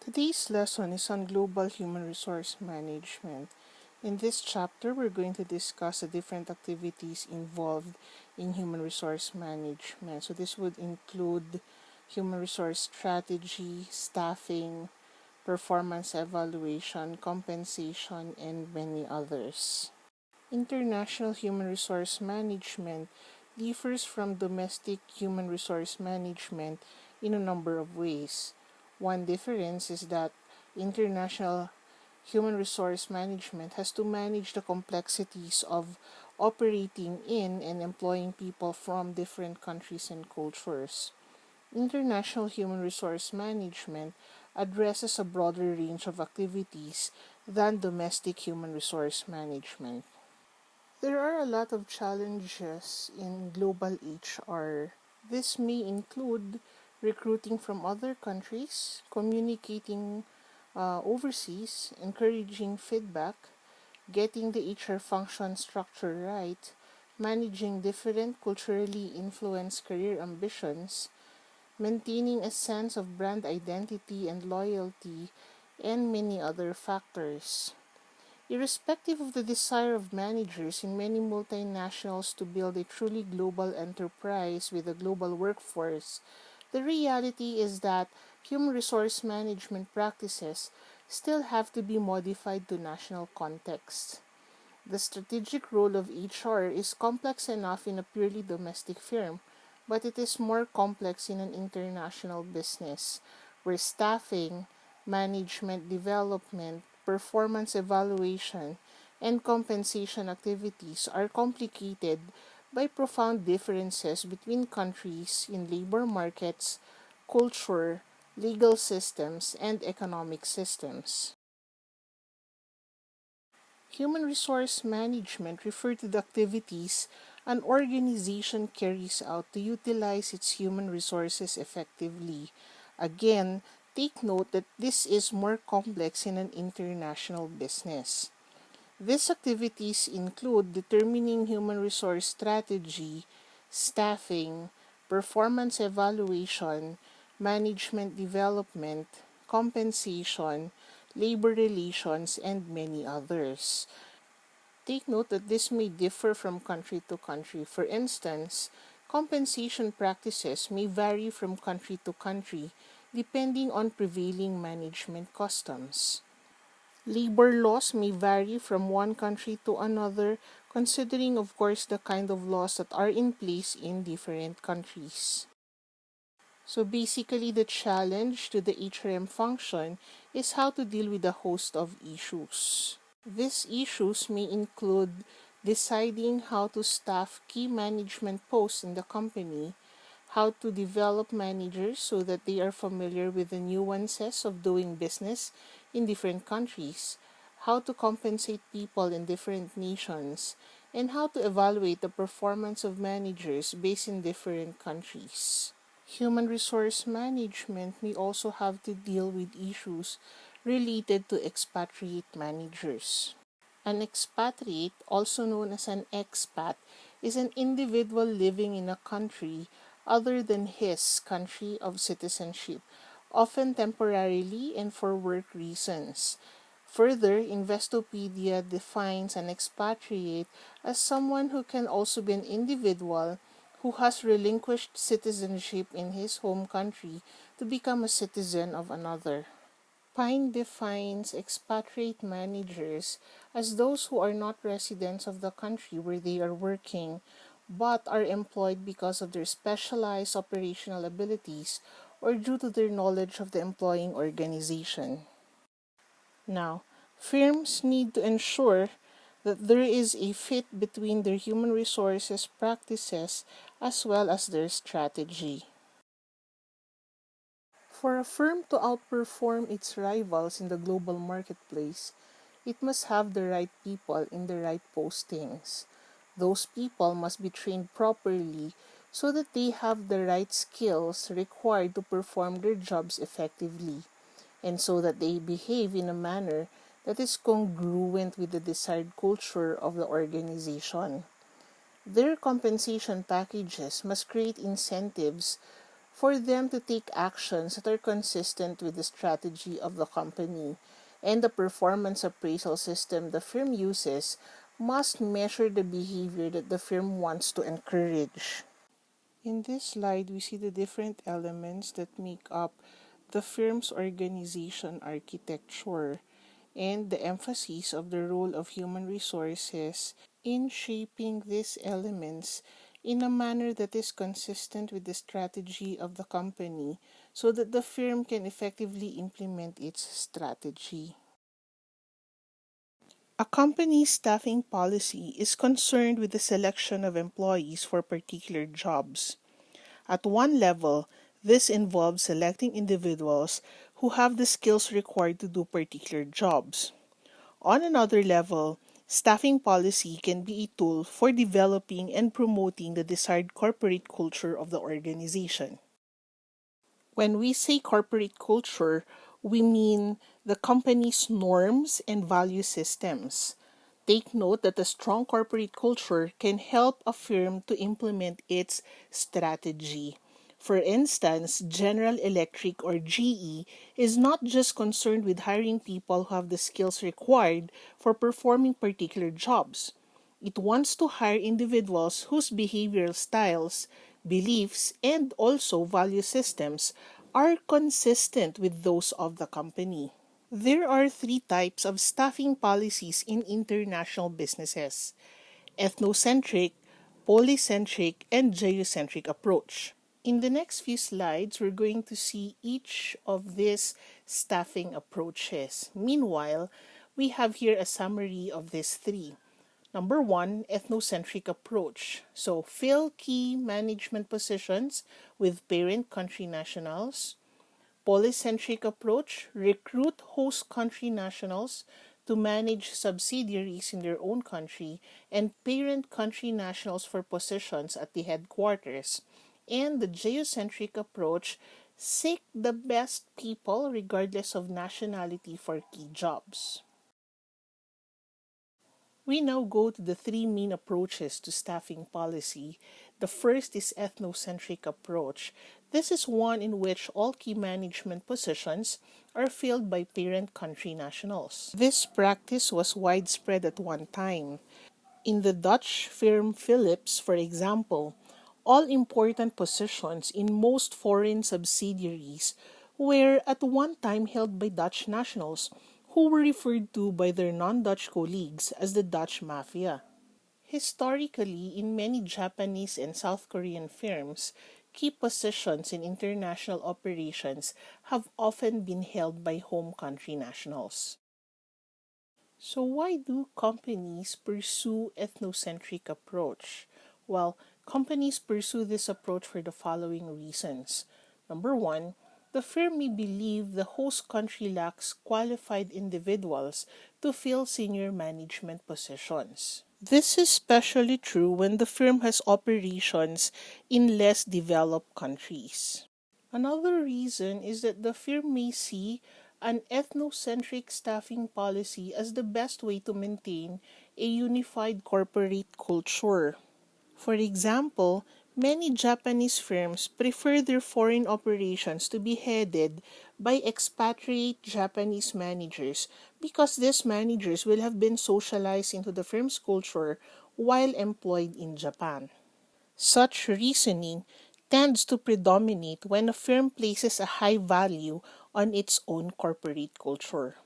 Today's lesson is on global human resource management. In this chapter, we're going to discuss the different activities involved in human resource management. So, this would include human resource strategy, staffing, performance evaluation, compensation, and many others. International human resource management differs from domestic human resource management in a number of ways. One difference is that international human resource management has to manage the complexities of operating in and employing people from different countries and cultures. International human resource management addresses a broader range of activities than domestic human resource management. There are a lot of challenges in global HR. This may include recruiting from other countries, communicating overseas, encouraging feedback, getting the HR function structure right, managing different culturally influenced career ambitions, maintaining a sense of brand identity and loyalty, and many other factors. Irrespective of the desire of managers in many multinationals to build a truly global enterprise with a global workforce, the reality is that human resource management practices still have to be modified to national contexts. The strategic role of HR is complex enough in a purely domestic firm, but it is more complex in an international business, where staffing, management development, performance evaluation, and compensation activities are complicated by profound differences between countries in labor markets, culture, legal systems, and economic systems. Human resource management refers to the activities an organization carries out to utilize its human resources effectively. Again, take note that this is more complex in an international business. These activities include determining human resource strategy, staffing, performance evaluation, management development, compensation, labor relations, and many others. Take note that this may differ from country to country. For instance, compensation practices may vary from country to country depending on prevailing management customs. Labor laws may vary from one country to another, considering, of course, the kind of laws that are in place in different countries. So basically, the challenge to the HRM function is how to deal with a host of issues. These issues may include deciding how to staff key management posts in the company, how to develop managers so that they are familiar with the nuances of doing business in different countries, how to compensate people in different nations, and how to evaluate the performance of managers based in different countries. Human resource management may also have to deal with issues related to expatriate managers. An expatriate, also known as an expat, is an individual living in a country other than his country of citizenship, often temporarily and for work reasons. Further, Investopedia defines an expatriate as someone who can also be an individual who has relinquished citizenship in his home country to become a citizen of another. Pine defines expatriate managers as those who are not residents of the country where they are working, but are employed because of their specialized operational abilities or due to their knowledge of the employing organization. Now, firms need to ensure that there is a fit between their human resources practices as well as their strategy. For a firm to outperform its rivals in the global marketplace, it must have the right people in the right postings. Those people must be trained properly so that they have the right skills required to perform their jobs effectively, and so that they behave in a manner that is congruent with the desired culture of the organization. Their compensation packages must create incentives for them to take actions that are consistent with the strategy of the company. And the performance appraisal system the firm uses must measure the behavior that the firm wants to encourage. In this slide, we see the different elements that make up the firm's organization architecture and the emphasis of the role of human resources in shaping these elements in a manner that is consistent with the strategy of the company so that the firm can effectively implement its strategy. A company's staffing policy is concerned with the selection of employees for particular jobs. At one level, this involves selecting individuals who have the skills required to do particular jobs. On another level, staffing policy can be a tool for developing and promoting the desired corporate culture of the organization. When we say corporate culture, we mean the company's norms and value systems. Take note that a strong corporate culture can help a firm to implement its strategy. For instance, General Electric or GE is not just concerned with hiring people who have the skills required for performing particular jobs. It wants to hire individuals whose behavioral styles, beliefs, and also value systems are consistent with those of the company. There are three types of staffing policies in international businesses: ethnocentric, polycentric, and geocentric approach. In the next few slides, we're going to see each of these staffing approaches. Meanwhile, we have here a summary of these three. Number one, ethnocentric approach. So, fill key management positions with parent country nationals. Polycentric approach, recruit host country nationals to manage subsidiaries in their own country and parent country nationals for positions at the headquarters. And the geocentric approach, seek the best people regardless of nationality for key jobs. We now go to the three main approaches to staffing policy. The first is ethnocentric approach. This is one in which all key management positions are filled by parent country nationals. This practice was widespread at one time. In the Dutch firm Philips, for example, all important positions in most foreign subsidiaries were at one time held by Dutch nationals who were referred to by their non-Dutch colleagues as the Dutch Mafia. Historically, in many Japanese and South Korean firms, key positions in international operations have often been held by home country nationals. So why do companies pursue ethnocentric approach? Well, companies pursue this approach for the following reasons. Number one, the firm may believe the host country lacks qualified individuals to fill senior management positions. This is especially true when the firm has operations in less developed countries. Another reason is that the firm may see an ethnocentric staffing policy as the best way to maintain a unified corporate culture. For example, many Japanese firms prefer their foreign operations to be headed by expatriate Japanese managers because these managers will have been socialized into the firm's culture while employed in Japan. Such reasoning tends to predominate when a firm places a high value on its own corporate culture.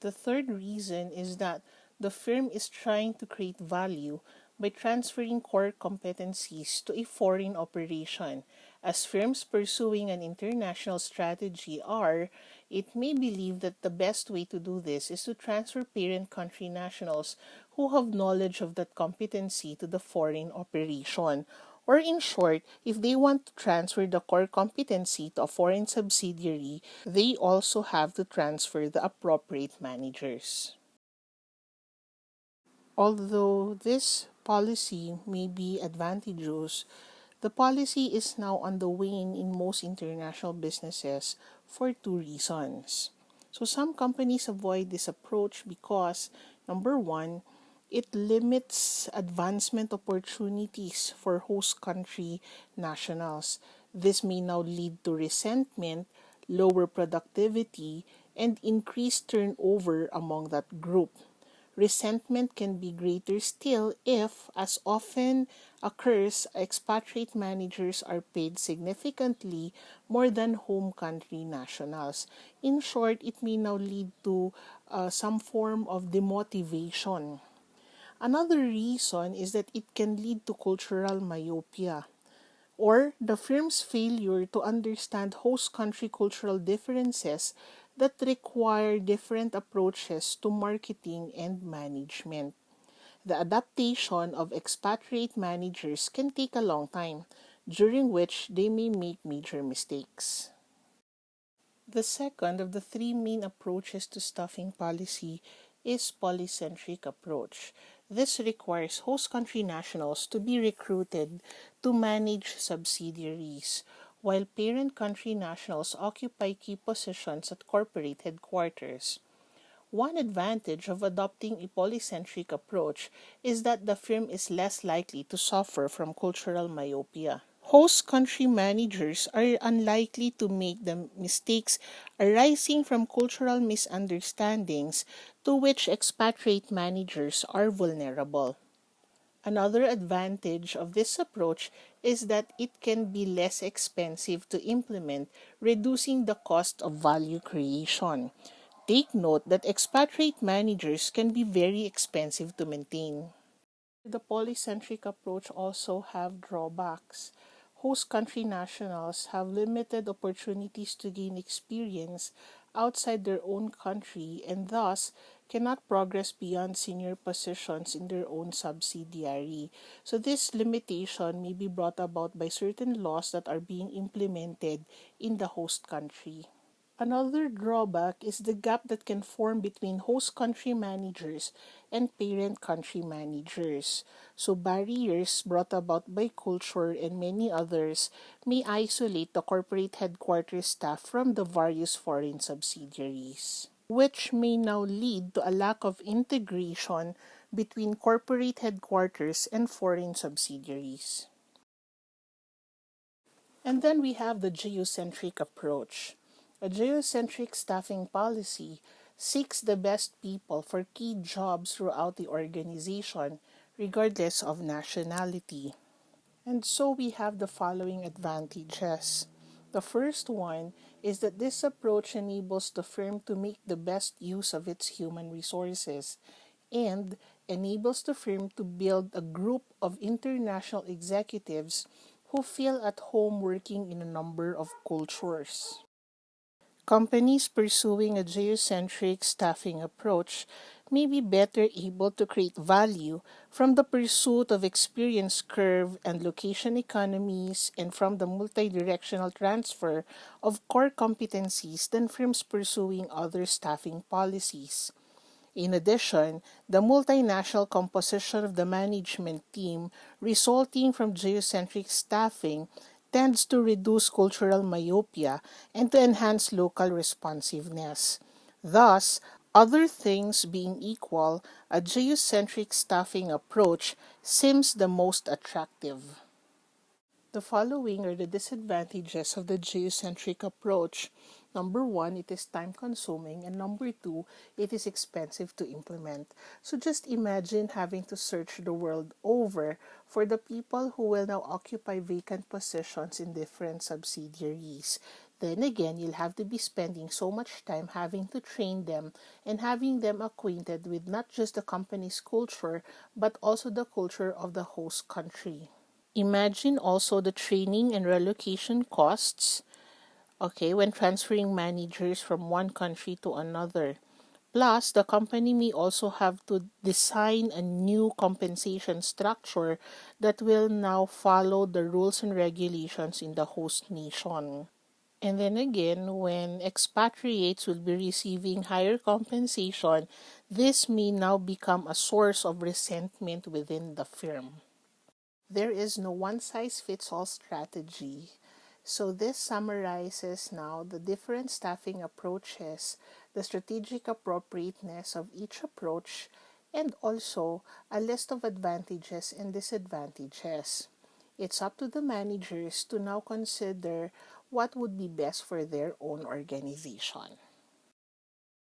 The third reason is that the firm is trying to create value by transferring core competencies to a foreign operation. As firms pursuing an international strategy are, it may believe that the best way to do this is to transfer parent country nationals who have knowledge of that competency to the foreign operation. Or in short, if they want to transfer the core competency to a foreign subsidiary, they also have to transfer the appropriate managers. Although this policy may be advantageous, the policy is now on the wane in most international businesses for two reasons. So some companies avoid this approach because, number one, it limits advancement opportunities for host country nationals. This may now lead to resentment, lower productivity, and increased turnover among that group. Resentment can be greater still if, as often occurs, expatriate managers are paid significantly more than home country nationals. In short, it may now lead to some form of demotivation. Another reason is that it can lead to cultural myopia, or the firm's failure to understand host country cultural differences that require different approaches to marketing and management. The adaptation of expatriate managers can take a long time, during which they may make major mistakes. The second of the three main approaches to staffing policy is polycentric approach. This requires host country nationals to be recruited to manage subsidiaries, while parent country nationals occupy key positions at corporate headquarters. One advantage of adopting a polycentric approach is that the firm is less likely to suffer from cultural myopia. Host country managers are unlikely to make the mistakes arising from cultural misunderstandings to which expatriate managers are vulnerable. Another advantage of this approach is that it can be less expensive to implement, reducing the cost of value creation. Take note that expatriate managers can be very expensive to maintain. The polycentric approach also have drawbacks. Host country nationals have limited opportunities to gain experience outside their own country and thus cannot progress beyond senior positions in their own subsidiary. So this limitation may be brought about by certain laws that are being implemented in the host country. Another drawback is the gap that can form between host country managers and parent country managers. So, barriers brought about by culture and many others may isolate the corporate headquarters staff from the various foreign subsidiaries, which may now lead to a lack of integration between corporate headquarters and foreign subsidiaries. And then we have the geocentric approach. A geocentric staffing policy seeks the best people for key jobs throughout the organization, regardless of nationality. And so we have the following advantages. The first one is that this approach enables the firm to make the best use of its human resources and enables the firm to build a group of international executives who feel at home working in a number of cultures. Companies pursuing a geocentric staffing approach may be better able to create value from the pursuit of experience curve and location economies and from the multidirectional transfer of core competencies than firms pursuing other staffing policies. In addition, the multinational composition of the management team resulting from geocentric staffing tends to reduce cultural myopia and to enhance local responsiveness. Thus, other things being equal, a geocentric staffing approach seems the most attractive. The following are the disadvantages of the geocentric approach. Number one, it is time consuming, and number two, it is expensive to implement. So just imagine having to search the world over for the people who will now occupy vacant positions in different subsidiaries. Then again, you'll have to be spending so much time having to train them and having them acquainted with not just the company's culture, but also the culture of the host country. Imagine also the training and relocation costs, okay, when transferring managers from one country to another. Plus, the company may also have to design a new compensation structure that will now follow the rules and regulations in the host nation. And then again, when expatriates will be receiving higher compensation, this may now become a source of resentment within the firm. There is no one size fits all strategy. So, this summarizes now the different staffing approaches, the strategic appropriateness of each approach, and also a list of advantages and disadvantages. It's up to the managers to now consider what would be best for their own organization.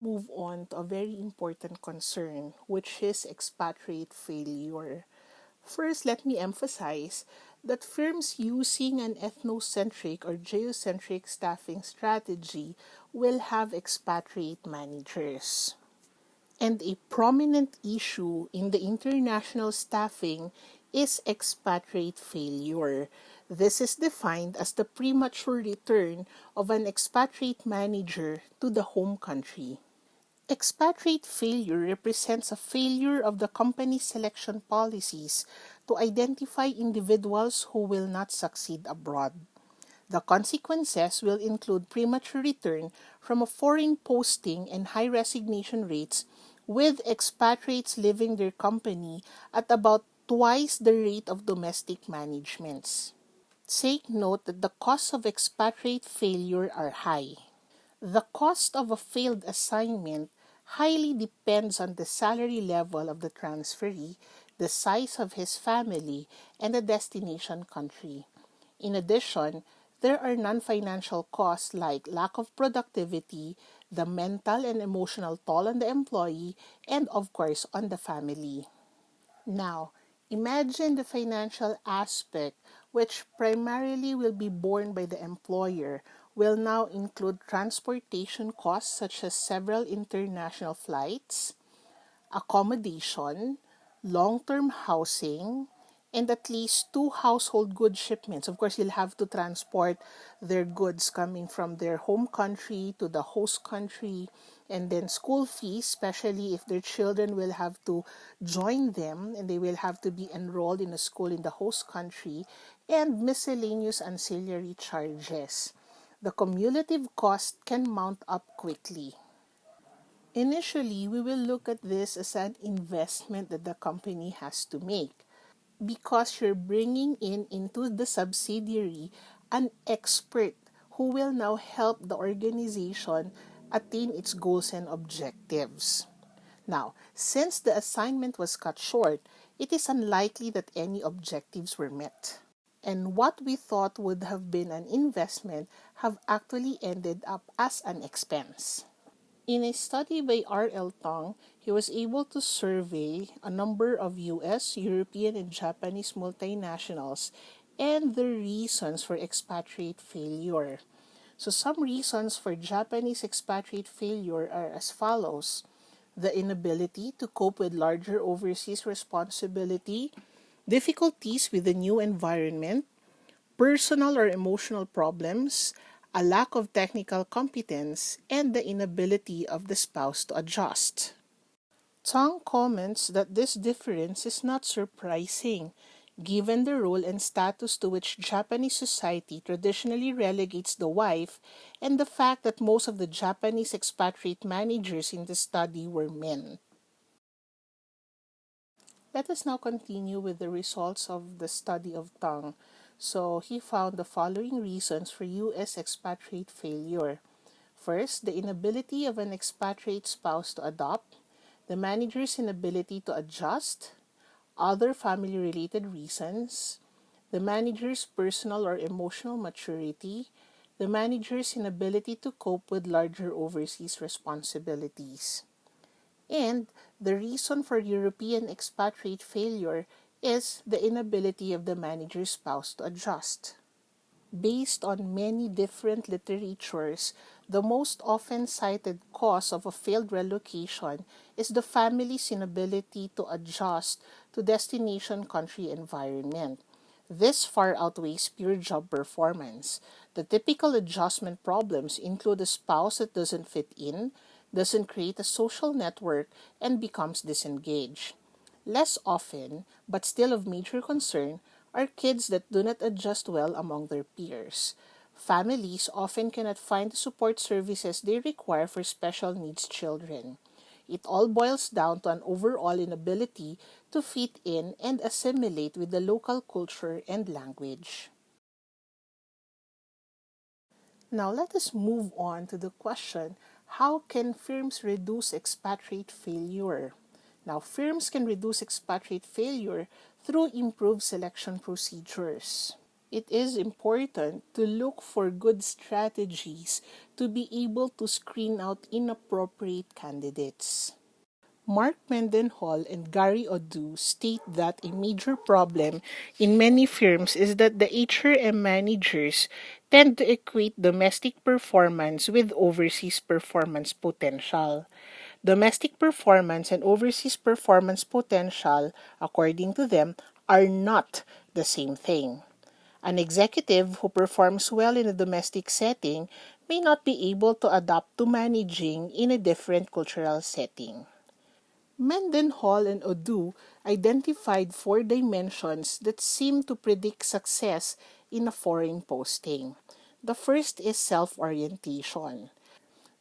Move on to a very important concern, which is expatriate failure. First, let me emphasize that firms using an ethnocentric or geocentric staffing strategy will have expatriate managers. And a prominent issue in the international staffing is expatriate failure. This is defined as the premature return of an expatriate manager to the home country. Expatriate failure represents a failure of the company's selection policies to identify individuals who will not succeed abroad. The consequences will include premature return from a foreign posting and high resignation rates, with expatriates leaving their company at about twice the rate of domestic managements. Take note that the costs of expatriate failure are high. The cost of a failed assignment highly depends on the salary level of the transferee, the size of his family, and the destination country. In addition, there are non-financial costs like lack of productivity, the mental and emotional toll on the employee, and of course on the family. Now, imagine the financial aspect, which primarily will be borne by the employer, will now include transportation costs such as several international flights, accommodation, long-term housing, and at least two household goods shipments. Of course, you'll have to transport their goods coming from their home country to the host country, and then school fees, especially if their children will have to join them and they will have to be enrolled in a school in the host country, and miscellaneous ancillary charges. The cumulative cost can mount up quickly. Initially, we will look at this as an investment that the company has to make because you're bringing in into the subsidiary an expert who will now help the organization attain its goals and objectives. Now, since the assignment was cut short, it is unlikely that any objectives were met. And what we thought would have been an investment have actually ended up as an expense. In a study by R.L. Tong, he was able to survey a number of US, European, and Japanese multinationals and the reasons for expatriate failure. So, some reasons for Japanese expatriate failure are as follows: the inability to cope with larger overseas responsibility, difficulties with the new environment, personal or emotional problems, a lack of technical competence, and the inability of the spouse to adjust. Tong comments that this difference is not surprising, given the role and status to which Japanese society traditionally relegates the wife and the fact that most of the Japanese expatriate managers in the study were men. Let us now continue with the results of the study of Tang. So, he found the following reasons for U.S. expatriate failure. First, the inability of an expatriate spouse to adopt, the manager's inability to adjust, other family related reasons, the manager's personal or emotional maturity, the manager's inability to cope with larger overseas responsibilities. And the reason for European expatriate failure is the inability of the manager's spouse to adjust. Based on many different literatures, the most often cited cause of a failed relocation is the family's inability to adjust to destination country environment. This far outweighs pure job performance. The typical adjustment problems include a spouse that doesn't fit in, doesn't create a social network, and becomes disengaged. Less often, but still of major concern, are kids that do not adjust well among their peers. Families often cannot find the support services they require for special needs children. It all boils down to an overall inability to fit in and assimilate with the local culture and language. Now let us move on to the question, how can firms reduce expatriate failure? Now, firms can reduce expatriate failure through improved selection procedures. It is important to look for good strategies to be able to screen out inappropriate candidates. Mark Mendenhall and Gary Odu state that a major problem in many firms is that the HRM managers tend to equate domestic performance with overseas performance potential. Domestic performance and overseas performance potential, according to them, are not the same thing. An executive who performs well in a domestic setting may not be able to adapt to managing in a different cultural setting. Mendenhall and Odu identified four dimensions that seem to predict success in a foreign posting. The first is self-orientation.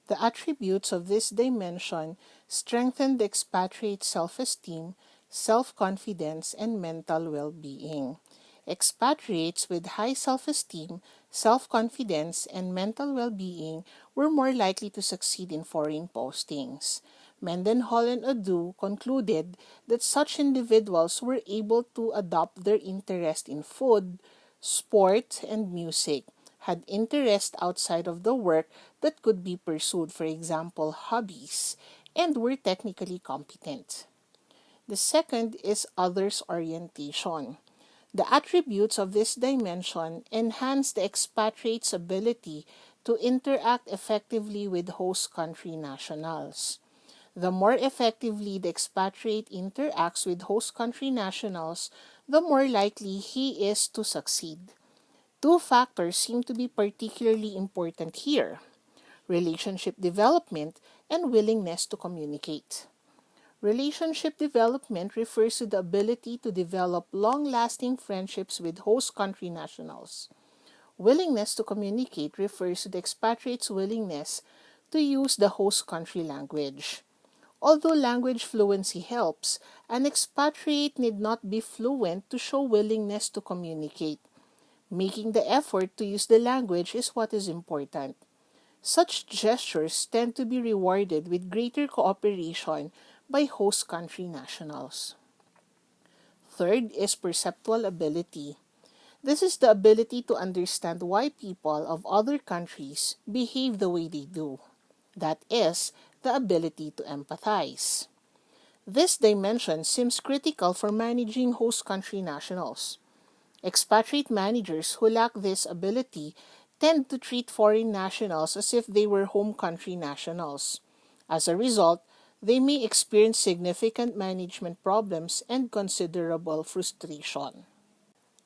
The attributes of this dimension strengthen the expatriate's self-esteem, self-confidence, and mental well-being. Expatriates with high self-esteem, self-confidence, and mental well-being were more likely to succeed in foreign postings. Mendenhall and Odu concluded that such individuals were able to adopt their interest in food, sport, and music, had interest outside of the work that could be pursued, for example, hobbies, and were technically competent. The second is others orientation. The attributes of this dimension enhance the expatriate's ability to interact effectively with host country nationals. The more effectively the expatriate interacts with host country nationals, the more likely he is to succeed. Two factors seem to be particularly important here: relationship development and willingness to communicate. Relationship development refers to the ability to develop long-lasting friendships with host country nationals. Willingness to communicate refers to the expatriate's willingness to use the host country language. Although language fluency helps, an expatriate need not be fluent to show willingness to communicate. Making the effort to use the language is what is important. Such gestures tend to be rewarded with greater cooperation by host country nationals. Third is perceptual ability. This is the ability to understand why people of other countries behave the way they do. That is, the ability to empathize. This dimension seems critical for managing host country nationals. Expatriate managers who lack this ability tend to treat foreign nationals as if they were home country nationals. As a result, they may experience significant management problems and considerable frustration.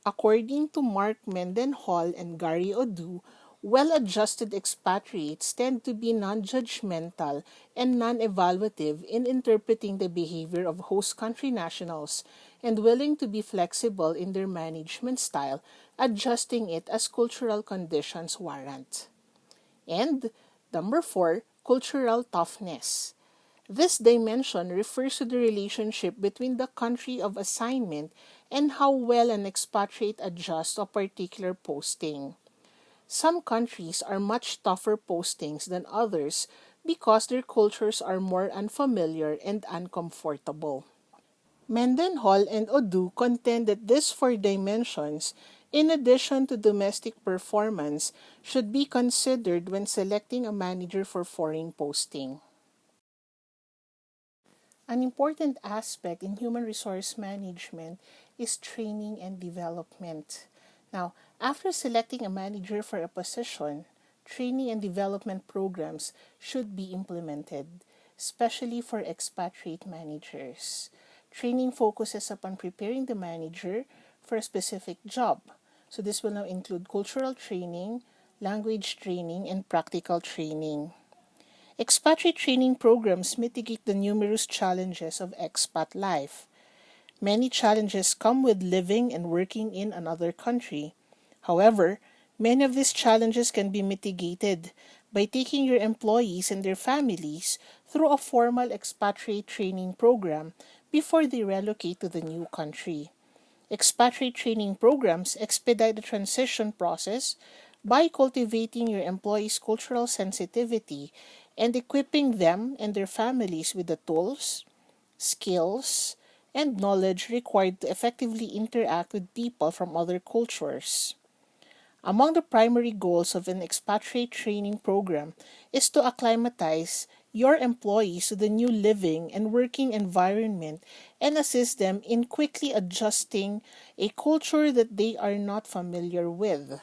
According to Mark Mendenhall and Gary Odu, well-adjusted expatriates tend to be non-judgmental and non-evaluative in interpreting the behavior of host country nationals and willing to be flexible in their management style, adjusting it as cultural conditions warrant. And number four, cultural toughness. This dimension refers to the relationship between the country of assignment and how well an expatriate adjusts to a particular posting. Some countries are much tougher postings than others because their cultures are more unfamiliar and uncomfortable. Mendenhall and Odu contend that these four dimensions, in addition to domestic performance, should be considered when selecting a manager for foreign posting. An important aspect in human resource management is training and development. Now, after selecting a manager for a position, training and development programs should be implemented, especially for expatriate managers. Training focuses upon preparing the manager for a specific job. So this will now include cultural training, language training, and practical training. Expatriate training programs mitigate the numerous challenges of expat life. Many challenges come with living and working in another country. However, many of these challenges can be mitigated by taking your employees and their families through a formal expatriate training program before they relocate to the new country. Expatriate training programs expedite the transition process by cultivating your employees' cultural sensitivity and equipping them and their families with the tools, skills, and knowledge required to effectively interact with people from other cultures. Among the primary goals of an expatriate training program is to acclimatize your employees to the new living and working environment and assist them in quickly adjusting a culture that they are not familiar with.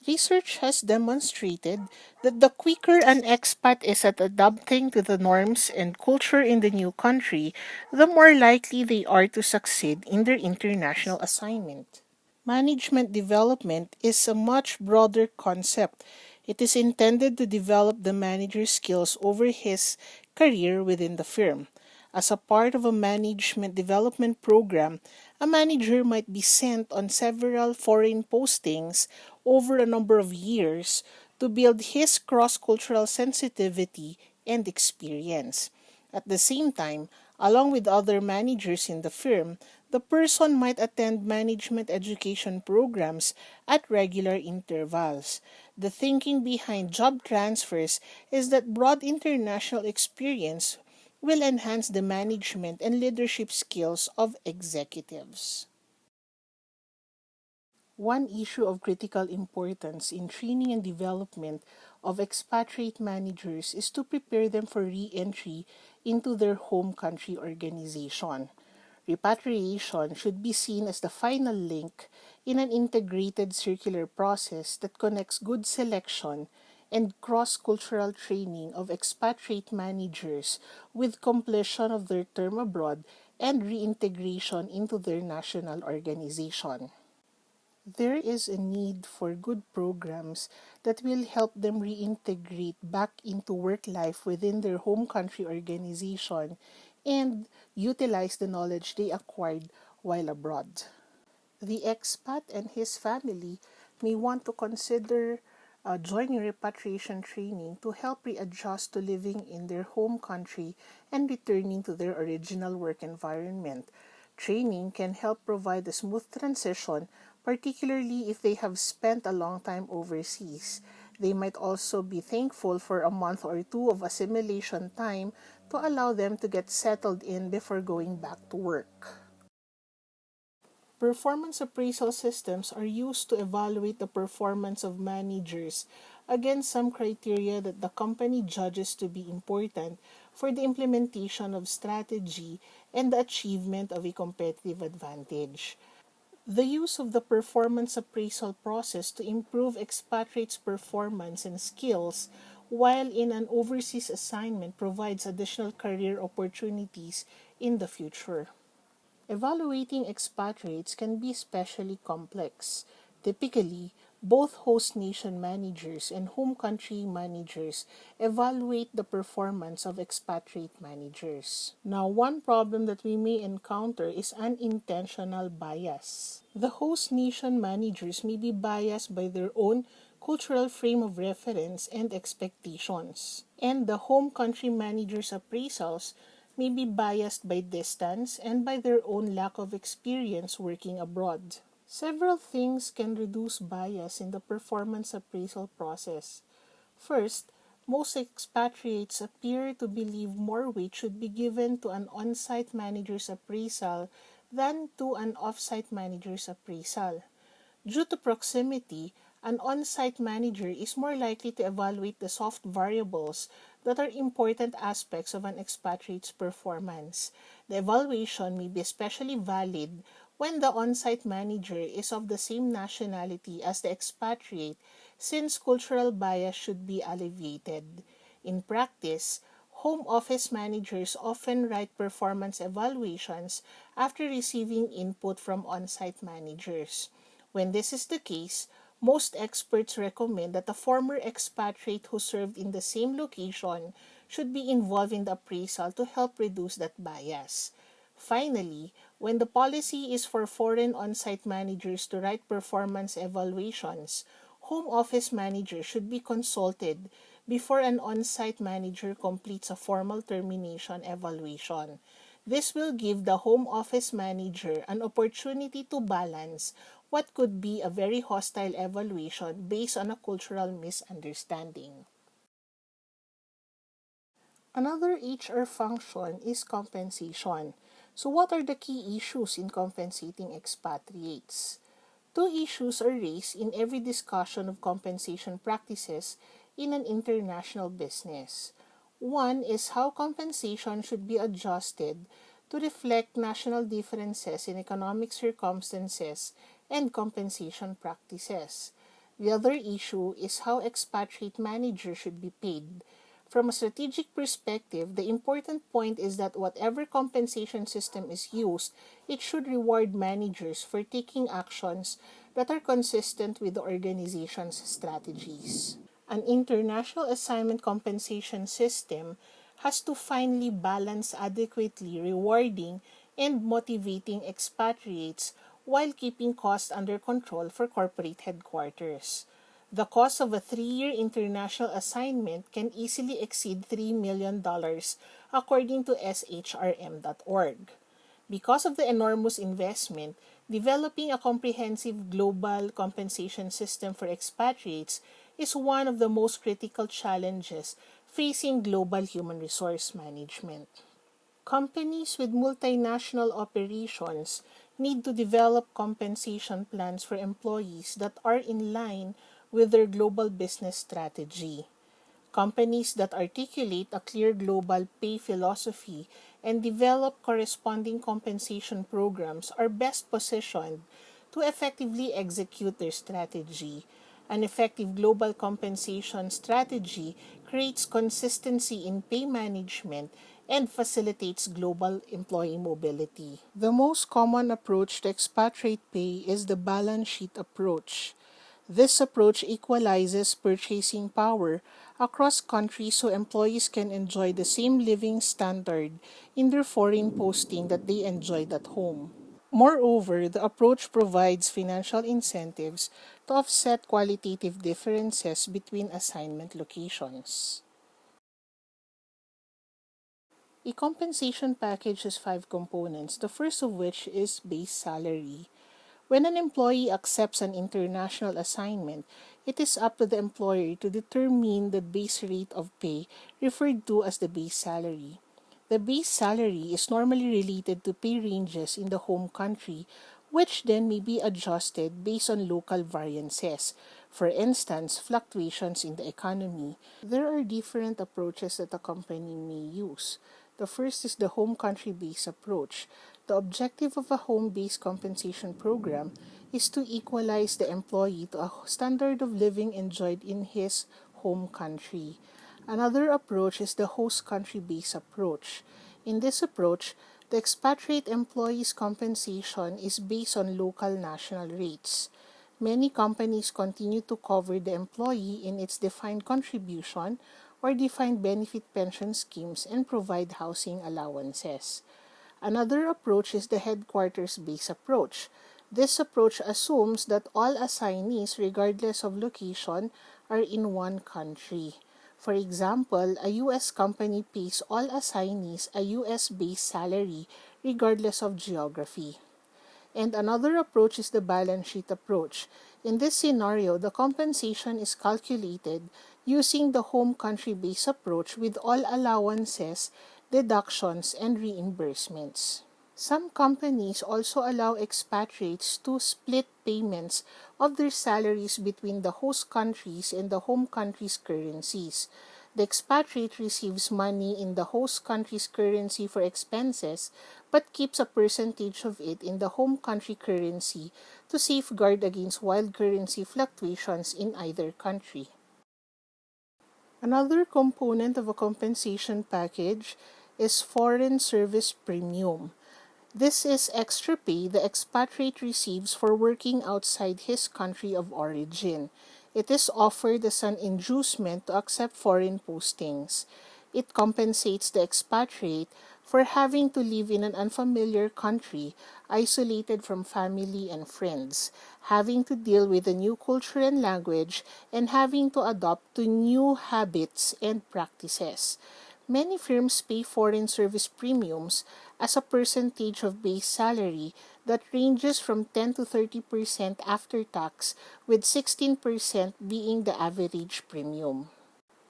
Research has demonstrated that the quicker an expat is at adapting to the norms and culture in the new country, the more likely they are to succeed in their international assignment. Management development is a much broader concept. It is intended to develop the manager's skills over his career within the firm. As a part of a management development program, a manager might be sent on several foreign postings over a number of years to build his cross cultural sensitivity and experience. At the same time, along with other managers in the firm, the person might attend management education programs at regular intervals. The thinking behind job transfers is that broad international experience will enhance the management and leadership skills of executives. One issue of critical importance in training and development of expatriate managers is to prepare them for re entry into their home country organization. Repatriation should be seen as the final link in an integrated circular process that connects good selection and cross cultural training of expatriate managers with completion of their term abroad and reintegration into their national organization. There is a need for good programs that will help them reintegrate back into work life within their home country organization and utilize the knowledge they acquired while abroad. The expat and his family may want to consider joining repatriation training to help readjust to living in their home country and returning to their original work environment. Training can help provide a smooth transition, particularly if they have spent a long time overseas. They might also be thankful for a month or two of assimilation time to allow them to get settled in before going back to work. Performance appraisal systems are used to evaluate the performance of managers against some criteria that the company judges to be important for the implementation of strategy and the achievement of a competitive advantage. The use of the performance appraisal process to improve expatriates' performance and skills while in an overseas assignment provides additional career opportunities in the future. Evaluating expatriates can be especially complex. Typically, both host nation managers and home country managers evaluate the performance of expatriate managers. Now, one problem that we may encounter is unintentional bias. The host nation managers may be biased by their own cultural frame of reference and expectations, and the home country managers' appraisals may be biased by distance and by their own lack of experience working abroad. Several things can reduce bias in the performance appraisal process. First, most expatriates appear to believe more weight should be given to an on-site manager's appraisal than to an off-site manager's appraisal. Due to proximity, an on-site manager is more likely to evaluate the soft variables that are important aspects of an expatriate's performance. The evaluation may be especially valid when the on-site manager is of the same nationality as the expatriate, since cultural bias should be alleviated. In practice, home office managers often write performance evaluations after receiving input from on-site managers. When this is the case, most experts recommend that a former expatriate who served in the same location should be involved in the appraisal to help reduce that bias. Finally, when the policy is for foreign on-site managers to write performance evaluations, home office managers should be consulted before an on-site manager completes a formal termination evaluation. This will give the home office manager an opportunity to balance what could be a very hostile evaluation based on a cultural misunderstanding. Another HR function is compensation. So what are the key issues in compensating expatriates? Two issues are raised in every discussion of compensation practices in an international business. One is how compensation should be adjusted to reflect national differences in economic circumstances and compensation practices. The other issue is how expatriate managers should be paid. From a strategic perspective, the important point is that whatever compensation system is used, it should reward managers for taking actions that are consistent with the organization's strategies. An international assignment compensation system has to finally balance adequately rewarding and motivating expatriates while keeping costs under control for corporate headquarters. The cost of a 3-year international assignment can easily exceed $3 million according to shrm.org. Because of the enormous investment, developing a comprehensive global compensation system for expatriates is one of the most critical challenges facing global human resource management. Companies with multinational operations need to develop compensation plans for employees that are in line with their global business strategy. Companies that articulate a clear global pay philosophy and develop corresponding compensation programs are best positioned to effectively execute their strategy. An effective global compensation strategy creates consistency in pay management and facilitates global employee mobility. The most common approach to expatriate pay is the balance sheet approach. This approach equalizes purchasing power across countries so employees can enjoy the same living standard in their foreign posting that they enjoyed at home. Moreover, the approach provides financial incentives to offset qualitative differences between assignment locations. A compensation package has 5 components, the first of which is base salary. When an employee accepts an international assignment, it is up to the employer to determine the base rate of pay, referred to as the base salary. The base salary is normally related to pay ranges in the home country, which then may be adjusted based on local variances. For instance, fluctuations in the economy. There are different approaches that a company may use. The first is the home country based approach. The objective of a home based compensation program is to equalize the employee to a standard of living enjoyed in his home country. Another approach is the host country based approach. In this approach, the expatriate employee's compensation is based on local national rates. Many companies continue to cover the employee in its defined contribution or defined benefit pension schemes and provide housing allowances. Another approach is the headquarters-based approach. This approach assumes that all assignees, regardless of location, are in one country. For example, a U.S. company pays all assignees a U.S.-based salary regardless of geography. And another approach is the balance sheet approach. In this scenario, the compensation is calculated using the home country based approach with all allowances, deductions, and reimbursements. Some companies also allow expatriates to split payments of their salaries between the host countries and the home country's currencies. The expatriate receives money in the host country's currency for expenses, but keeps a percentage of it in the home country currency to safeguard against wild currency fluctuations in either country. Another component of a compensation package is foreign service premium. This is extra pay the expatriate receives for working outside his country of origin. It is offered as an inducement to accept foreign postings. It compensates the expatriate for having to live in an unfamiliar country, isolated from family and friends, having to deal with a new culture and language, and having to adopt to new habits and practices. Many firms pay foreign service premiums as a percentage of base salary that ranges from 10 to 30% after tax, with 16% being the average premium.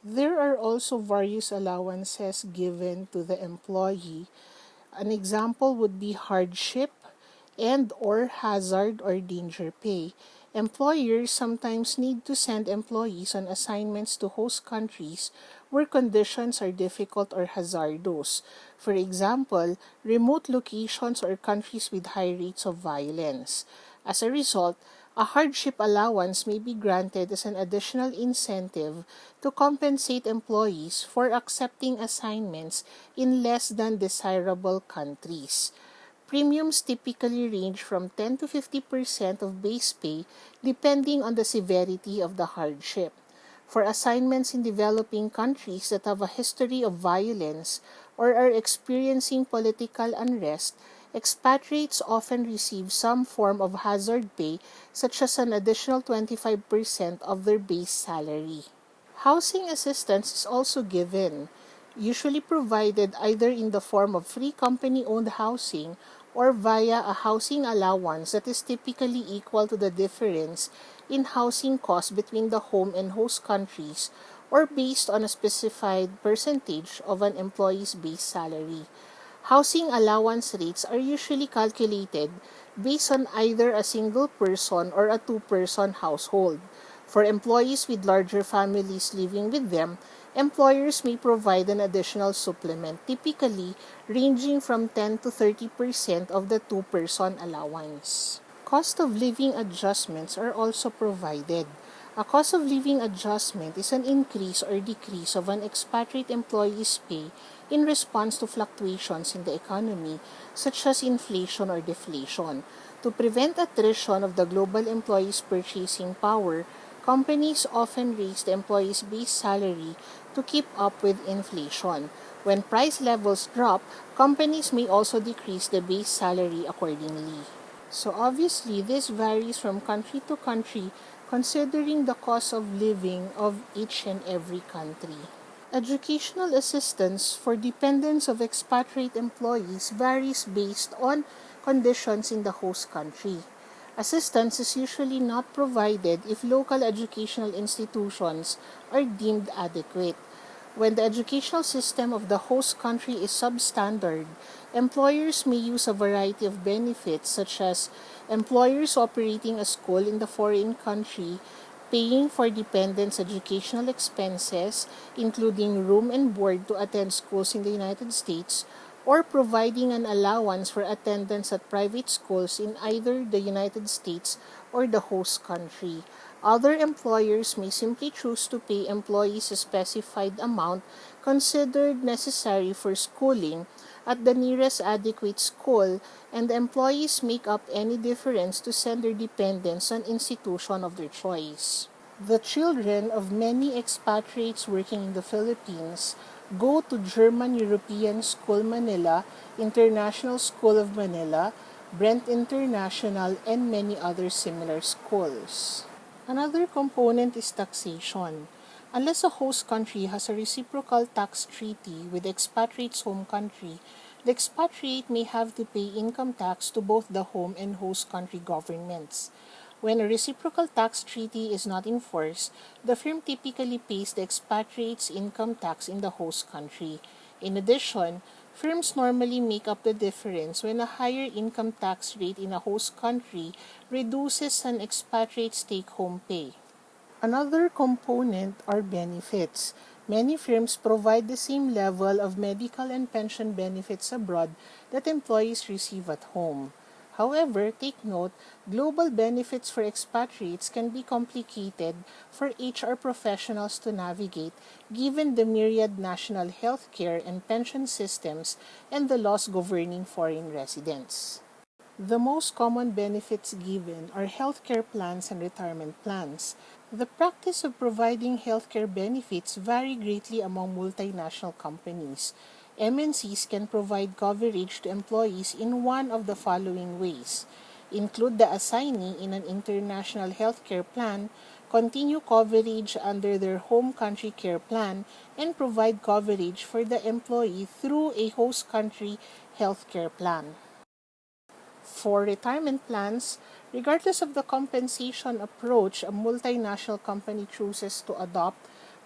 There are also various allowances given to the employee An example would be hardship and or hazard or danger pay. Employers sometimes need to send employees on assignments to host countries where conditions are difficult or hazardous. For example, remote locations or countries with high rates of violence. As a result, a hardship allowance may be granted as an additional incentive to compensate employees for accepting assignments in less than desirable countries. Premiums typically range from 10 to 50% of base pay depending on the severity of the hardship. For assignments in developing countries that have a history of violence or are experiencing political unrest, expatriates often receive some form of hazard pay, such as an additional 25% of their base salary. Housing assistance is also given, usually provided either in the form of free company-owned housing or via a housing allowance that is typically equal to the difference in housing costs between the home and host countries or based on a specified percentage of an employee's base salary. Housing allowance rates are usually calculated based on either a single person or a two-person household. For employees with larger families living with them, employers may provide an additional supplement, typically ranging from 10 to 30% of the two-person allowance. Cost of living adjustments are also provided. A cost of living adjustment is an increase or decrease of an expatriate employee's pay in response to fluctuations in the economy, such as inflation or deflation. To prevent attrition of the global employee's purchasing power, companies often raise the employee's base salary to keep up with inflation. When price levels drop, companies may also decrease the base salary accordingly. So obviously, this varies from country to country considering the cost of living of each and every country. Educational assistance for dependents of expatriate employees varies based on conditions in the host country. Assistance is usually not provided if local educational institutions are deemed adequate. When the educational system of the host country is substandard, employers may use a variety of benefits such as employers operating a school in the foreign country, paying for dependents' educational expenses, including room and board to attend schools in the United States, or providing an allowance for attendance at private schools in either the United States or the host country. Other employers may simply choose to pay employees a specified amount considered necessary for schooling at the nearest adequate school, and the employees make up any difference to send their dependents an institution of their choice. The children of many expatriates working in the Philippines go to German European School Manila, International School of Manila, Brent International, and many other similar schools. Another component is taxation. Unless a host country has a reciprocal tax treaty with the expatriate's home country, the expatriate may have to pay income tax to both the home and host country governments. When a reciprocal tax treaty is not enforced, the firm typically pays the expatriate's income tax in the host country. In addition, firms normally make up the difference when a higher income tax rate in a host country reduces an expatriate's take-home pay. Another component are benefits. Many firms provide the same level of medical and pension benefits abroad that employees receive at home. However, take note, global benefits for expatriates can be complicated for HR professionals to navigate given the myriad national healthcare and pension systems and the laws governing foreign residents. The most common benefits given are healthcare plans and retirement plans. The practice of providing healthcare benefits vary greatly among multinational companies. MNCs can provide coverage to employees in one of the following ways. Include the assignee in an international healthcare plan, continue coverage under their home country care plan, and provide coverage for the employee through a host country healthcare plan. For retirement plans, regardless of the compensation approach a multinational company chooses to adopt,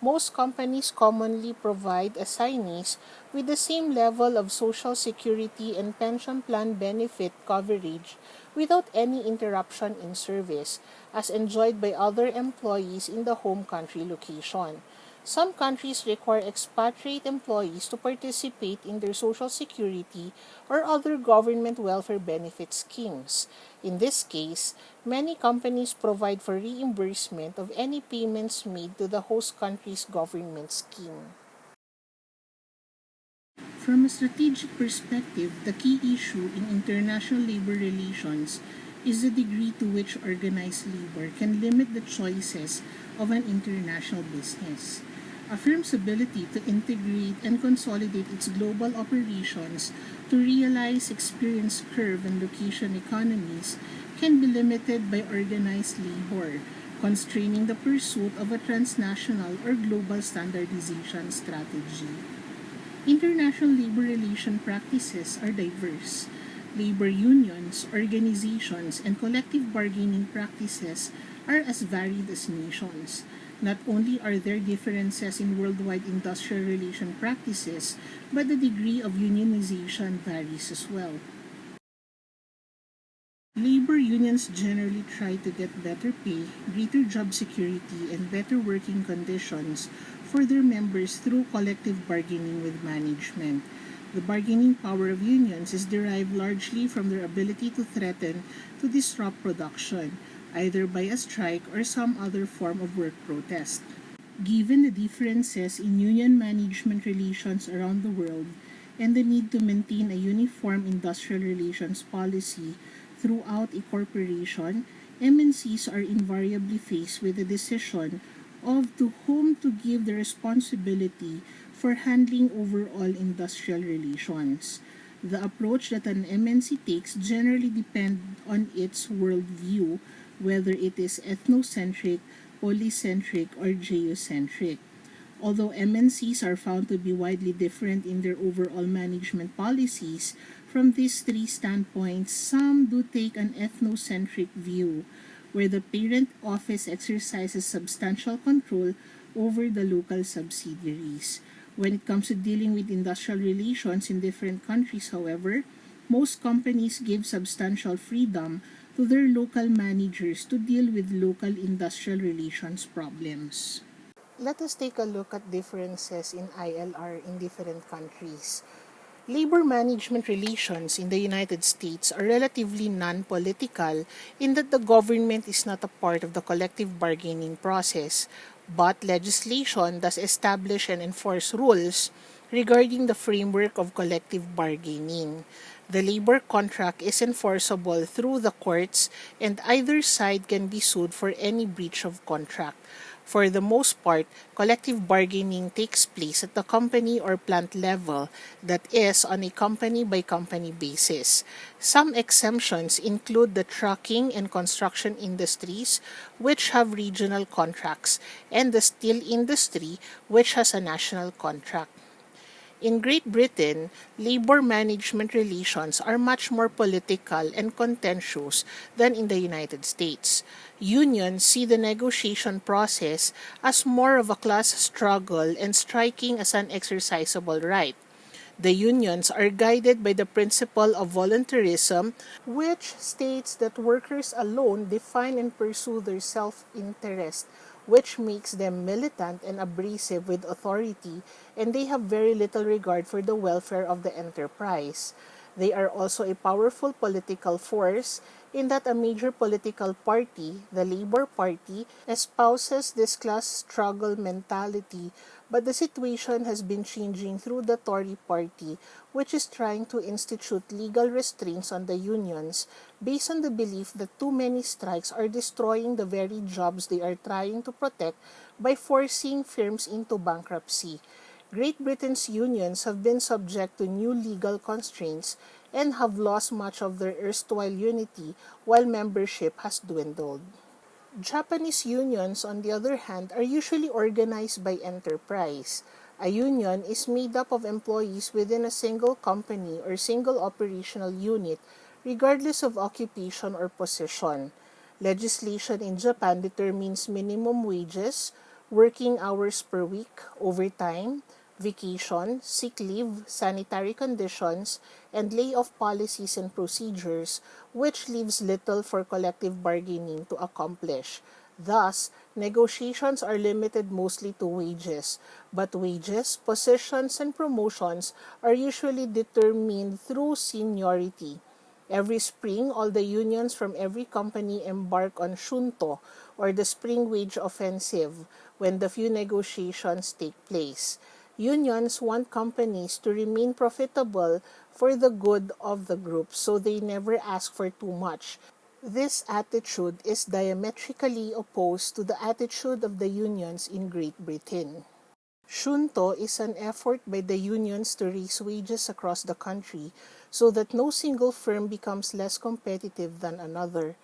Most companies commonly provide assignees with the same level of social security and pension plan benefit coverage without any interruption in service, as enjoyed by other employees in the home country location. Some countries require expatriate employees to participate in their social security or other government welfare benefit schemes. In this case, many companies provide for reimbursement of any payments made to the host country's government scheme. From a strategic perspective, the key issue in international labor relations is the degree to which organized labor can limit the choices of an international business. A firm's ability to integrate and consolidate its global operations to realize experience curve and location economies can be limited by organized labor, constraining the pursuit of a transnational or global standardization strategy. International labor relation practices are diverse. Labor unions, organizations, and collective bargaining practices are as varied as nations. Not only are there differences in worldwide industrial relation practices, but the degree of unionization varies as well. Labor unions generally try to get better pay, greater job security, and better working conditions for their members through collective bargaining with management. The bargaining power of unions is derived largely from their ability to threaten to disrupt production, either by a strike or some other form of work protest. Given the differences in union management relations around the world and the need to maintain a uniform industrial relations policy throughout a corporation, MNCs are invariably faced with the decision of to whom to give the responsibility for handling overall industrial relations. The approach that an MNC takes generally depends on its worldview, whether it is ethnocentric, polycentric, or geocentric. Although MNCs are found to be widely different in their overall management policies, from these three standpoints, some do take an ethnocentric view, where the parent office exercises substantial control over the local subsidiaries. When it comes to dealing with industrial relations in different countries, however, most companies give substantial freedom to their local managers to deal with local industrial relations problems. Let us take a look at differences in ILR in different countries. Labor management relations in the United States are relatively non-political in that the government is not a part of the collective bargaining process, but legislation does establish and enforce rules regarding the framework of collective bargaining. The labor contract is enforceable through the courts, and either side can be sued for any breach of contract. For the most part, collective bargaining takes place at the company or plant level, that is, on a company-by-company basis. Some exemptions include the trucking and construction industries, which have regional contracts, and the steel industry, which has a national contract. In Great Britain, labor management relations are much more political and contentious than in the United States. Unions see the negotiation process as more of a class struggle and striking as an exercisable right. The unions are guided by the principle of voluntarism, which states that workers alone define and pursue their self-interest, which makes them militant and abrasive with authority, and they have very little regard for the welfare of the enterprise. They are also a powerful political force in that a major political party, the Labour Party, espouses this class struggle mentality, but the situation has been changing through the Tory Party, which is trying to institute legal restraints on the unions based on the belief that too many strikes are destroying the very jobs they are trying to protect by forcing firms into bankruptcy. Great Britain's unions have been subject to new legal constraints and have lost much of their erstwhile unity while membership has dwindled. Japanese unions, on the other hand, are usually organized by enterprise. A union is made up of employees within a single company or single operational unit, regardless of occupation or position. Legislation in Japan determines minimum wages, working hours per week, overtime, vacation, sick leave, sanitary conditions, and layoff policies and procedures, which leaves little for collective bargaining to accomplish. Thus, negotiations are limited mostly to wages, but wages, positions, and promotions are usually determined through seniority. Every spring, all the unions from every company embark on shunto, or the spring wage offensive, when the few negotiations take place. Unions want companies to remain profitable for the good of the group, so they never ask for too much. This attitude is diametrically opposed to the attitude of the unions in Great Britain. Shunto is an effort by the unions to raise wages across the country so that no single firm becomes less competitive than another.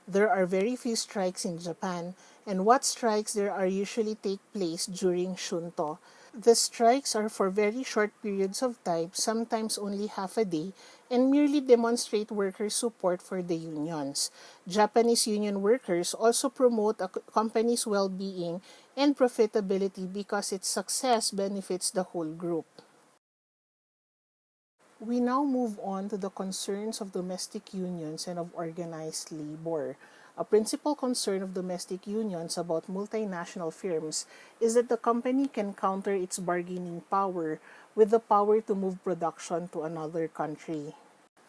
There are very few strikes in Japan, and what strikes there are usually take place during Shunto. The strikes are for very short periods of time, sometimes only half a day, and merely demonstrate worker support for the unions. Japanese union workers also promote a company's well-being and profitability because its success benefits the whole group. We now move on to the concerns of domestic unions and of organized labor. A principal concern of domestic unions about multinational firms is that the company can counter its bargaining power with the power to move production to another country.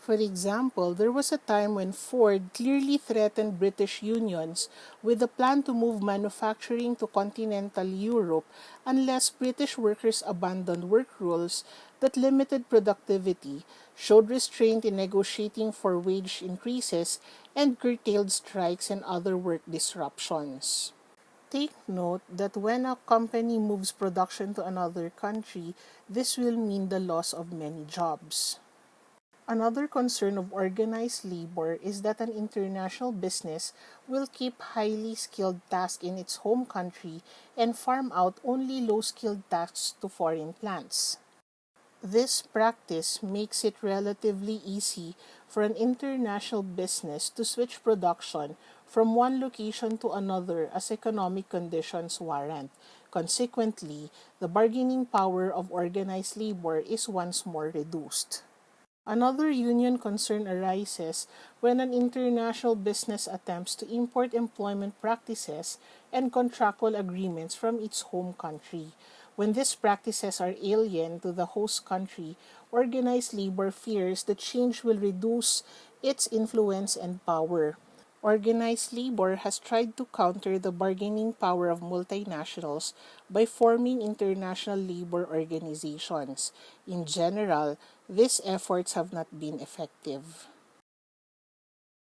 For example, there was a time when Ford clearly threatened British unions with a plan to move manufacturing to continental Europe unless British workers abandoned work rules that limited productivity, showed restraint in negotiating for wage increases, and curtailed strikes and other work disruptions. Take note that when a company moves production to another country, this will mean the loss of many jobs. Another concern of organized labor is that an international business will keep highly skilled tasks in its home country and farm out only low skilled tasks to foreign plants. This practice makes it relatively easy for an international business to switch production from one location to another as economic conditions warrant. Consequently, the bargaining power of organized labor is once more reduced. Another union concern arises when an international business attempts to import employment practices and contractual agreements from its home country. When these practices are alien to the host country, organized labor fears the change will reduce its influence and power. Organized labor has tried to counter the bargaining power of multinationals by forming international labor organizations. In general, these efforts have not been effective.